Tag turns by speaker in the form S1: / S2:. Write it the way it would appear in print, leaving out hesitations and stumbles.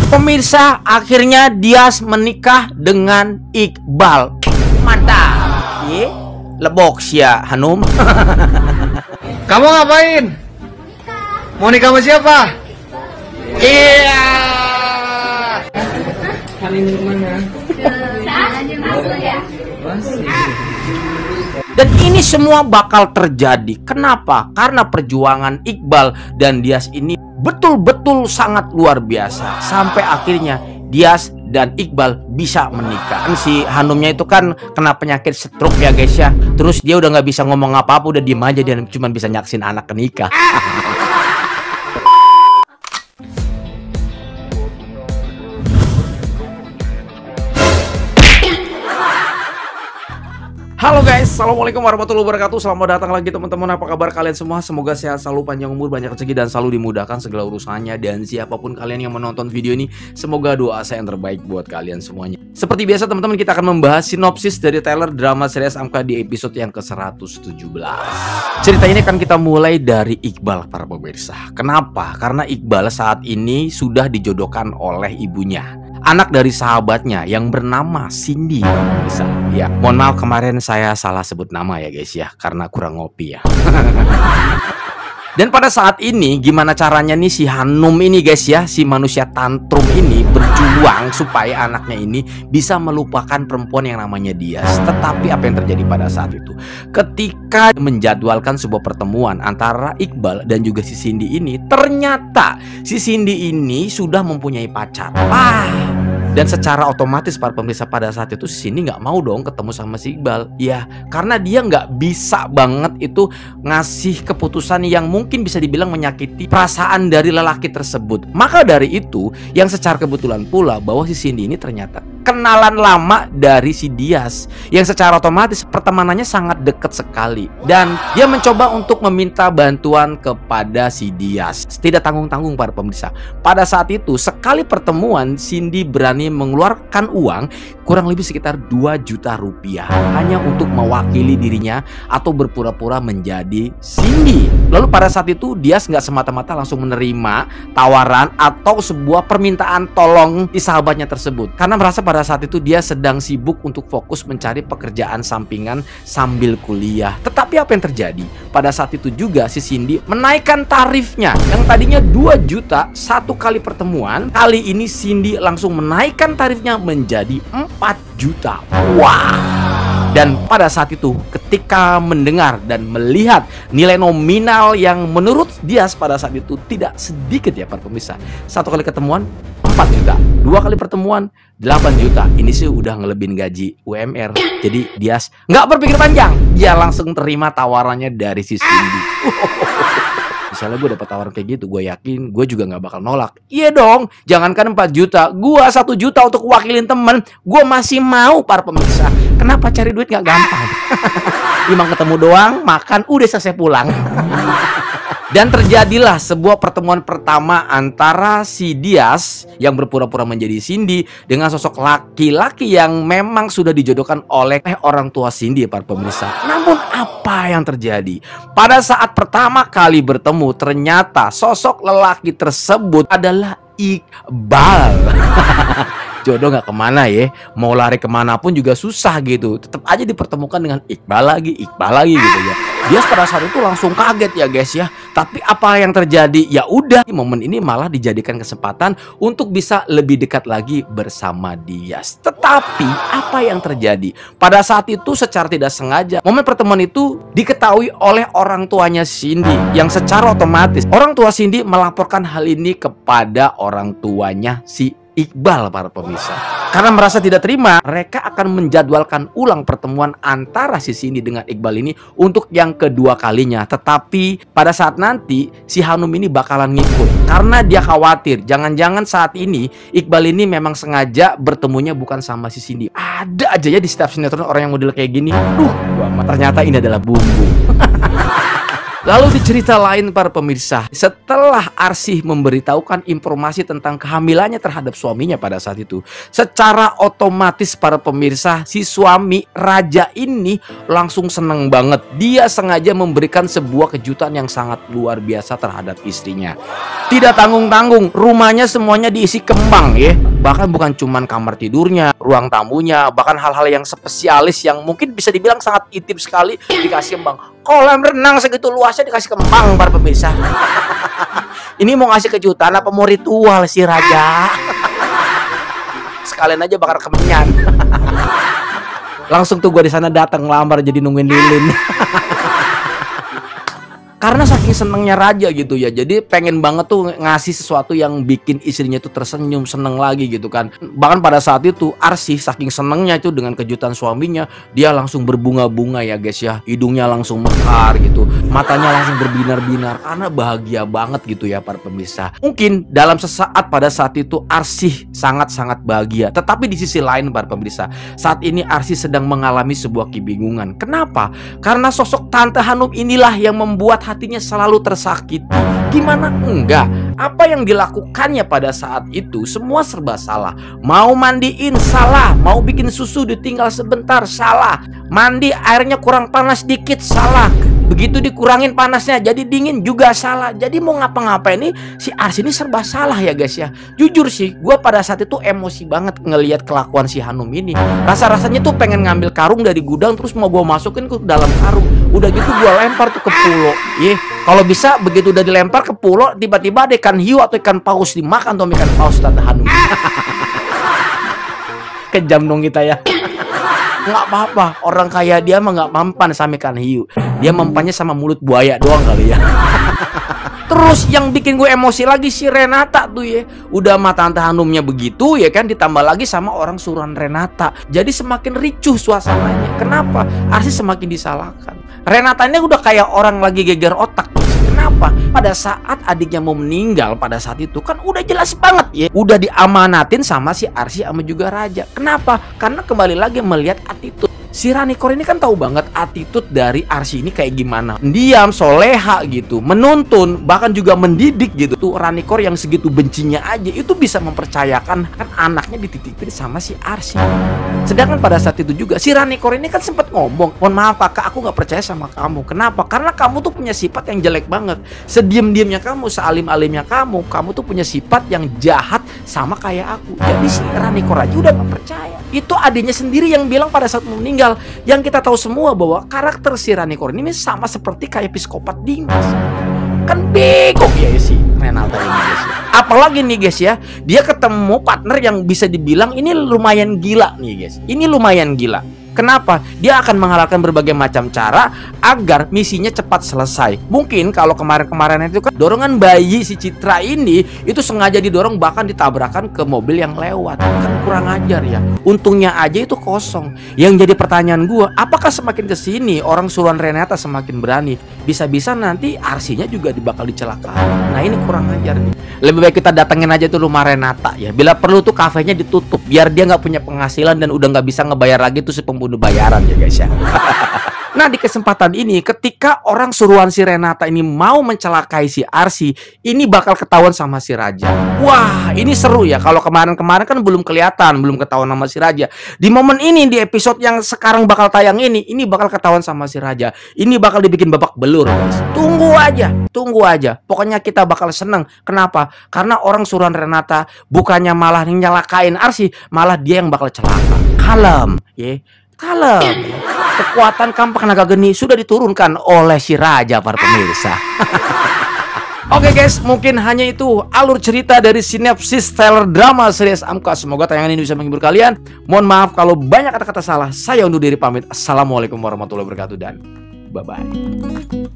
S1: Pemirsa, akhirnya Dias menikah dengan Iqbal. Mantap. Lebok ya, Hanum.
S2: Kamu ngapain? Mau nikah sama siapa? Iya.
S1: Dan ini semua bakal terjadi. Kenapa? Karena perjuangan Iqbal dan Dias ini betul-betul sangat luar biasa. Sampai akhirnya Dias dan Iqbal bisa menikah. Si Hanumnya itu kan kena penyakit stroke ya guys ya. Terus dia udah nggak bisa ngomong apa-apa, udah diem aja, dia cuma bisa nyaksin anak nikah. Halo guys, assalamualaikum warahmatullahi wabarakatuh. Selamat datang lagi teman-teman. Apa kabar kalian semua? Semoga sehat selalu, panjang umur, banyak rezeki, dan selalu dimudahkan segala urusannya. Dan siapapun kalian yang menonton video ini, semoga doa saya yang terbaik buat kalian semuanya. Seperti biasa teman-teman, kita akan membahas sinopsis dari trailer drama series Amka di episode yang ke-117. Cerita ini akan kita mulai dari Iqbal para pemirsa. Kenapa? Karena Iqbal saat ini sudah dijodohkan oleh ibunya, anak dari sahabatnya yang bernama Cindy. Bisa ya, mohon maaf kemarin saya salah sebut nama ya guys ya, karena kurang ngopi ya. Dan pada saat ini gimana caranya nih si Hanum ini guys ya, si manusia tantrum ini berjuang supaya anaknya ini bisa melupakan perempuan yang namanya Dias. Tetapi apa yang terjadi pada saat itu? Ketika menjadwalkan sebuah pertemuan antara Iqbal dan juga si Cindy ini, ternyata si Cindy ini sudah mempunyai pacar. Dan secara otomatis para pemirsa pada saat itu si Cindy nggak mau dong ketemu sama si Iqbal. Ya, karena dia nggak bisa banget itu ngasih keputusan yang mungkin bisa dibilang menyakiti perasaan dari lelaki tersebut. Maka dari itu, yang secara kebetulan pula bahwa si Cindy ini ternyata kenalan lama dari si Dias, yang secara otomatis pertemanannya sangat dekat sekali. Dan dia mencoba untuk meminta bantuan kepada si Dias. Tidak tanggung-tanggung para pemirsa. Pada saat itu, sekali pertemuan, Cindy berani mengeluarkan uang kurang lebih sekitar 2 juta rupiah hanya untuk mewakili dirinya atau berpura-pura menjadi Cindy. Lalu pada saat itu Dias nggak semata-mata langsung menerima tawaran atau sebuah permintaan tolong di sahabatnya tersebut, karena merasa pada saat itu dia sedang sibuk untuk fokus mencari pekerjaan sampingan sambil kuliah. Tetapi apa yang terjadi? Pada saat itu juga si Cindy menaikkan tarifnya. Yang tadinya 2 juta satu kali pertemuan, kali ini Cindy langsung menaikkan tarifnya menjadi 4 juta. Wah. Dan pada saat itu ketika mendengar dan melihat nilai nominal yang menurut Dias pada saat itu tidak sedikit ya para pemirsa. Satu kali ketemuan 4 juta, 2 kali pertemuan 8 juta. Ini sih udah ngelebihin gaji UMR. Jadi Dias nggak berpikir panjang, dia langsung terima tawarannya dari si Cindy. Misalnya gue dapat tawaran kayak gitu, gue yakin gue juga nggak bakal nolak. Iya dong, jangankan 4 juta, gue 1 juta untuk wakilin temen, gue masih mau para pemirsa. Kenapa cari duit nggak gampang? Cuma ketemu doang, makan, udah selesai pulang. Dan terjadilah sebuah pertemuan pertama antara si Dias yang berpura-pura menjadi Cindy dengan sosok laki-laki yang memang sudah dijodohkan oleh orang tua Cindy para pemirsa. Namun apa yang terjadi? Pada saat pertama kali bertemu, ternyata sosok lelaki tersebut adalah Iqbal. Jodoh nggak kemana ya, mau lari kemanapun juga susah gitu, tetap aja dipertemukan dengan Iqbal lagi gitu ya. Dia pada saat itu langsung kaget ya guys ya. Tapi apa yang terjadi? Ya udah, momen ini malah dijadikan kesempatan untuk bisa lebih dekat lagi bersama Dias. Tetapi apa yang terjadi? Pada saat itu secara tidak sengaja momen pertemuan itu diketahui oleh orang tuanya Cindy, yang secara otomatis orang tua Cindy melaporkan hal ini kepada orang tuanya si Iqbal para pemirsa. Karena merasa tidak terima, mereka akan menjadwalkan ulang pertemuan antara si Cindy dengan Iqbal ini untuk yang kedua kalinya. Tetapi pada saat nanti si Hanum ini bakalan ngikut, karena dia khawatir jangan-jangan saat ini Iqbal ini memang sengaja bertemunya bukan sama si Cindy. Ada aja ya di setiap sinetron orang yang model kayak gini. Ternyata ini adalah bumbu. Lalu di cerita lain para pemirsa, setelah Arsy memberitahukan informasi tentang kehamilannya terhadap suaminya pada saat itu, secara otomatis para pemirsa, si suami Raja ini langsung seneng banget. Dia sengaja memberikan sebuah kejutan yang sangat luar biasa terhadap istrinya. Tidak tanggung-tanggung, rumahnya semuanya diisi kembang ya. Bahkan bukan cuman kamar tidurnya, ruang tamunya, bahkan hal-hal yang spesialis yang mungkin bisa dibilang sangat intim sekali dikasih kembang. Kolam renang segitu luasnya dikasih kembang para pemirsa. Ini mau ngasih kejutan apa mau ritual si Raja? Sekalian aja bakar kemenyan. Langsung tuh gue di sana datang lamar jadi nungguin lilin. Karena saking senengnya Raja gitu ya, jadi pengen banget tuh ngasih sesuatu yang bikin istrinya tuh tersenyum, seneng lagi gitu kan. Bahkan pada saat itu Arsy saking senengnya itu dengan kejutan suaminya, dia langsung berbunga-bunga ya guys ya. Hidungnya langsung mekar gitu, matanya langsung berbinar-binar karena bahagia banget gitu ya para pemirsa. Mungkin dalam sesaat pada saat itu Arsy sangat-sangat bahagia. Tetapi di sisi lain para pemirsa, saat ini Arsy sedang mengalami sebuah kebingungan. Kenapa? Karena sosok Tante Hanum inilah yang membuat hatinya selalu tersakiti. Gimana enggak? Apa yang dilakukannya pada saat itu semua serba salah. Mau mandiin salah, mau bikin susu ditinggal sebentar salah, mandi airnya kurang panas dikit salah, begitu dikurangin panasnya jadi dingin juga salah. Jadi mau ngapa-ngapain ini si Arsy ini serba salah ya guys ya. Jujur sih, gue pada saat itu emosi banget ngelihat kelakuan si Hanum ini. Rasa-rasanya tuh pengen ngambil karung dari gudang terus mau gue masukin ke dalam karung. Udah gitu gue lempar tuh ke pulau. Kalau bisa begitu udah dilempar ke pulau, tiba-tiba ada ikan hiu atau ikan paus dimakan tuh ikan paus Tante Hanum. Kejam dong kita ya. Nggak apa-apa, orang kaya dia mah nggak mempan sama ikan hiu. Dia mempannya sama mulut buaya doang kali ya. Terus yang bikin gue emosi lagi si Renata tuh ya. Udah sama Tante Hanumnya begitu ya kan, ditambah lagi sama orang suruhan Renata. Jadi semakin ricuh suasananya. Kenapa? Arsy semakin disalahkan. Renata ini udah kayak orang lagi geger otak. Kenapa? Pada saat adiknya mau meninggal pada saat itu kan udah jelas banget ya, udah diamanatin sama si Arsy sama juga Raja. Kenapa? Karena kembali lagi melihat attitude. Si Ranikor ini kan tahu banget attitude dari Arsy ini kayak gimana. Diam, soleha gitu, menuntun, bahkan juga mendidik gitu. Tuh Ranikor yang segitu bencinya aja itu bisa mempercayakan kan anaknya dititipin sama si Arsy. Sedangkan pada saat itu juga si Ranikor ini kan sempat ngomong, mohon maaf kakak, aku nggak percaya sama kamu. Kenapa? Karena kamu tuh punya sifat yang jelek banget. Sediem-diemnya kamu, sealim-alimnya kamu tuh punya sifat yang jahat sama kayak aku. Jadi si Ranikor aja udah nggak percaya. Itu adiknya sendiri yang bilang pada saat meninggal. Yang kita tahu semua bahwa karakter si Ranikor ini sama seperti kayak psikopat Dimas. Kan bego ya si Renata ini guys ya. Apalagi nih guys ya, dia ketemu partner yang bisa dibilang ini lumayan gila nih guys. Ini lumayan gila. Kenapa? Dia akan menghalalkan berbagai macam cara agar misinya cepat selesai. Mungkin kalau kemarin-kemarin itu kan dorongan bayi si Citra ini itu sengaja didorong bahkan ditabrakan ke mobil yang lewat. Kan kurang ajar ya. Untungnya aja itu kosong. Yang jadi pertanyaan gue, apakah semakin kesini orang suruhan Renata semakin berani? Bisa-bisa nanti Arsinya juga bakal dicelakai. Nah ini kurang ajar nih. Lebih baik kita datengin aja tuh rumah Renata ya. Bila perlu tuh kafenya ditutup biar dia nggak punya penghasilan dan udah nggak bisa ngebayar lagi tuh si pembunuh bayaran ya guys ya. Nah di kesempatan ini ketika orang suruhan si Renata ini mau mencelakai si Arsy, ini bakal ketahuan sama si Raja. Wah ini seru ya. Kalau kemarin-kemarin kan belum kelihatan, belum ketahuan sama si Raja. Di momen ini, di episode yang sekarang bakal tayang ini bakal ketahuan sama si Raja. Ini bakal dibikin babak belur guys. Tunggu aja. Pokoknya kita bakal seneng. Kenapa? Karena orang suruhan Renata bukannya malah nyelakain Arsy, malah dia yang bakal celaka. Kalem ya. Kalem. Kekuatan kampak naga geni sudah diturunkan oleh si Raja para pemirsa. Oke guys, mungkin hanya itu alur cerita dari sinopsis trailer drama series Amka. Semoga tayangan ini bisa menghibur kalian. Mohon maaf kalau banyak kata-kata salah. Saya undur diri pamit. Assalamualaikum warahmatullahi wabarakatuh dan bye-bye.